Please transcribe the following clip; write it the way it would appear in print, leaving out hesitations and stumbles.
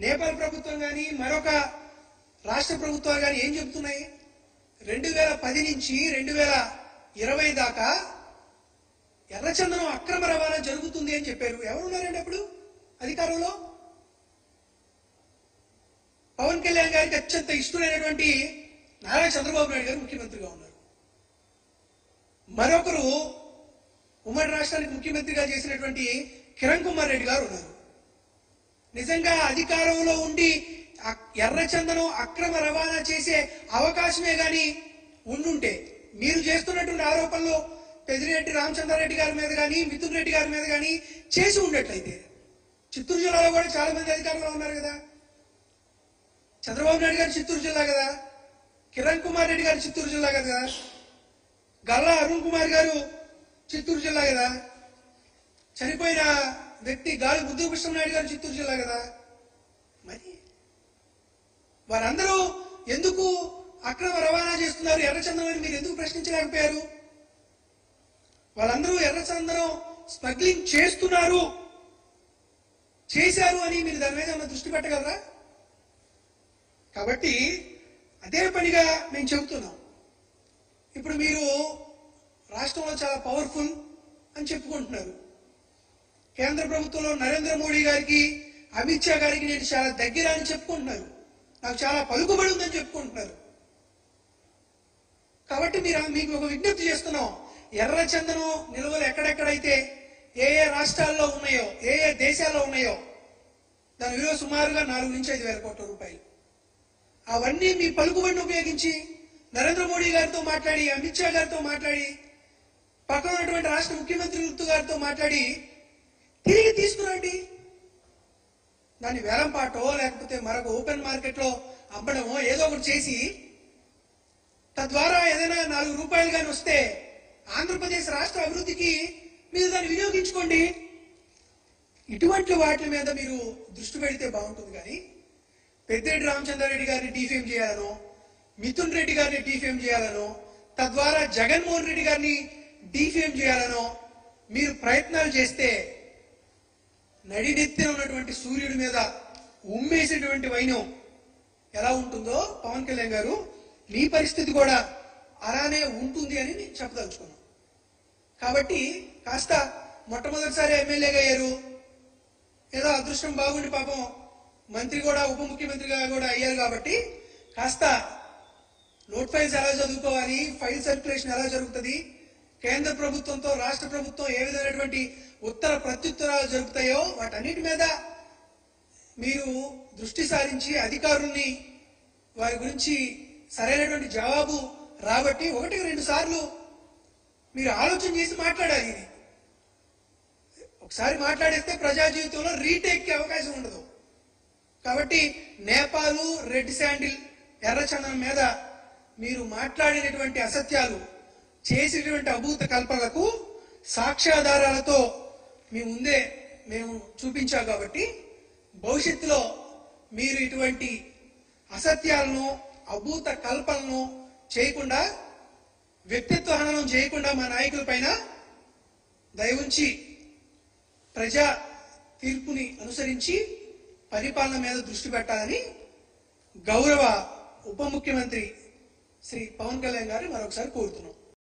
నేపాల్ ప్రభుత్వం కానీ మరొక రాష్ట్ర ప్రభుత్వాలు కానీ ఏం చెబుతున్నాయి? 2010 నుంచి 2020 దాకా ఎర్రచందనం అక్రమ రవాణా జరుగుతుంది అని చెప్పారు. ఎవరున్నారండి అప్పుడు అధికారంలో? పవన్ కళ్యాణ్ గారికి అత్యంత ఇష్టమైనటువంటి నారా చంద్రబాబు నాయుడు గారు ముఖ్యమంత్రిగా ఉన్నారు. మరొకరు ఉమ్మడి రాష్ట్రానికి ముఖ్యమంత్రిగా చేసినటువంటి కిరణ్ కుమార్ రెడ్డి గారు ఉన్నారు. నిజంగా అధికారంలో ఉండి ఎర్రచందనం అక్రమ రవాణా చేసే అవకాశమే గాని ఉండుంటే మీరు చేస్తున్నటువంటి ఆరోపణలు పెద్దిరెడ్డి రామచంద్రారెడ్డి గారి మీద కానీ మిథున్ రెడ్డి గారి మీద కానీ చేసి ఉండేట్లయితే చిత్తూరు జిల్లాలో కూడా చాలా మంది అధికారులు ఉన్నారు కదా. చంద్రబాబు నాయుడు గారు చిత్తూరు జిల్లా కదా, కిరణ్ కుమార్ రెడ్డి గారు చిత్తూరు జిల్లా కదా, గల్లా అరుణ్ కుమార్ గారు చిత్తూరు జిల్లా కదా, చనిపోయిన వ్యక్తి గాలి ముద్దు కృష్ణనాయుడు గారు చిత్తూరు జిల్లా కదా. మరి వారందరూ ఎందుకు అక్రమ రవాణా చేస్తున్నారు ఎర్రచందనం మీరు ఎందుకు ప్రశ్నించలేకపోయారు? వాళ్ళందరూ ఎర్రచందనం స్మగ్లింగ్ చేశారు అని మీరు దాని మీద ఏమైనా దృష్టి పెట్టగలరా? కాబట్టి అదే పనిగా మేము చెబుతున్నాం. ఇప్పుడు మీరు రాష్ట్రంలో చాలా పవర్ఫుల్ అని చెప్పుకుంటున్నారు. కేంద్ర ప్రభుత్వంలో నరేంద్ర మోడీ గారికి అమిత్ షా గారికి నేను చాలా దగ్గర అని చెప్పుకుంటున్నారు. నాకు చాలా పలుకుబడి ఉందని చెప్పుకుంటున్నారు. కాబట్టి మీకు ఒక విజ్ఞప్తి చేస్తున్నాం. ఎర్రచందనం నిల్వలు ఎక్కడెక్కడైతే ఏ రాష్ట్రాల్లో ఉన్నాయో ఏ దేశాల్లో ఉన్నాయో దాని విలువ సుమారుగా 4 నుంచి 5 వేల కోట్ల రూపాయలు. అవన్నీ మీ పలుకుబడిని ఉపయోగించి నరేంద్ర మోడీ గారితో మాట్లాడి అమిత్ షా గారితో మాట్లాడి పక్కన ఉన్నటువంటి రాష్ట్ర ముఖ్యమంత్రి గారితో మాట్లాడి తిరిగి తీసుకురండి. దాన్ని వేలంపాటో లేకపోతే మరొక ఓపెన్ మార్కెట్ లో అమ్మడమో ఏదో ఒకటి చేసి తద్వారా ఏదైనా 4 రూపాయలు కానీ వస్తే ఆంధ్రప్రదేశ్ రాష్ట్ర అభివృద్ధికి మీరు దాన్ని వినియోగించుకోండి. ఇటువంటి వాటి మీద మీరు దృష్టి పెడితే బాగుంటుంది. కానీ పెద్దిరెడ్డి రామచంద్రారెడ్డి గారిని డిఫేమ్ చేయాలనో మిథున్ రెడ్డి గారిని డిఫేమ్ చేయాలనో తద్వారా జగన్మోహన్ రెడ్డి గారిని డిఫేమ్ చేయాలనో మీరు ప్రయత్నాలు చేస్తే నడినెత్తిన ఉన్నటువంటి సూర్యుడి మీద ఉమ్మేసేటువంటి వైనం ఎలా ఉంటుందో పవన్ కళ్యాణ్ గారు మీ పరిస్థితి కూడా అలానే ఉంటుంది అని నేను చెప్పదలుచుకున్నాను. కాబట్టి కాస్త మొట్టమొదటిసారి ఎమ్మెల్యేగా అయ్యారు, ఏదో అదృష్టం బాగుండి పాపం మంత్రి కూడా ఉప ముఖ్యమంత్రిగా కూడా అయ్యారు. కాబట్టి కాస్త నోట్ ఫైల్స్ ఎలా చదువుకోవాలి, ఫైల్ సర్క్యులేషన్ ఎలా జరుగుతుంది, కేంద్ర ప్రభుత్వంతో రాష్ట్ర ప్రభుత్వం ఏ విధమైనటువంటి ఉత్తర ప్రత్యుత్తరాలు జరుగుతాయో వాటన్నిటి మీద మీరు దృష్టి సారించి అధికారుల్ని వారి గురించి సరైనటువంటి జవాబు రాబట్టి 1-2 సార్లు మీరు ఆలోచన చేసి మాట్లాడాలి. ఇది ఒకసారి మాట్లాడేస్తే ప్రజా జీవితంలో రీటేక్కి అవకాశం ఉండదు. కాబట్టి నేపాలు రెడ్ శాండిల్ ఎర్రచందనం మీద మీరు మాట్లాడినటువంటి అసత్యాలు చేసినటువంటి అభూత కల్పనలకు సాక్ష్యాధారాలతో మీ ముందే మేము చూపించాం. కాబట్టి భవిష్యత్తులో మీరు ఇటువంటి అసత్యాలను అభూత కల్పనలను చేయకుండా వ్యక్తిత్వ హననం చేయకుండా మా నాయకుల పైన దయవుంచి ప్రజా తీర్పుని అనుసరించి పరిపాలన మీద దృష్టి పెట్టాలని గౌరవ ఉప ముఖ్యమంత్రి శ్రీ పవన్ కళ్యాణ్ గారు మరొకసారి కోరుతున్నాం.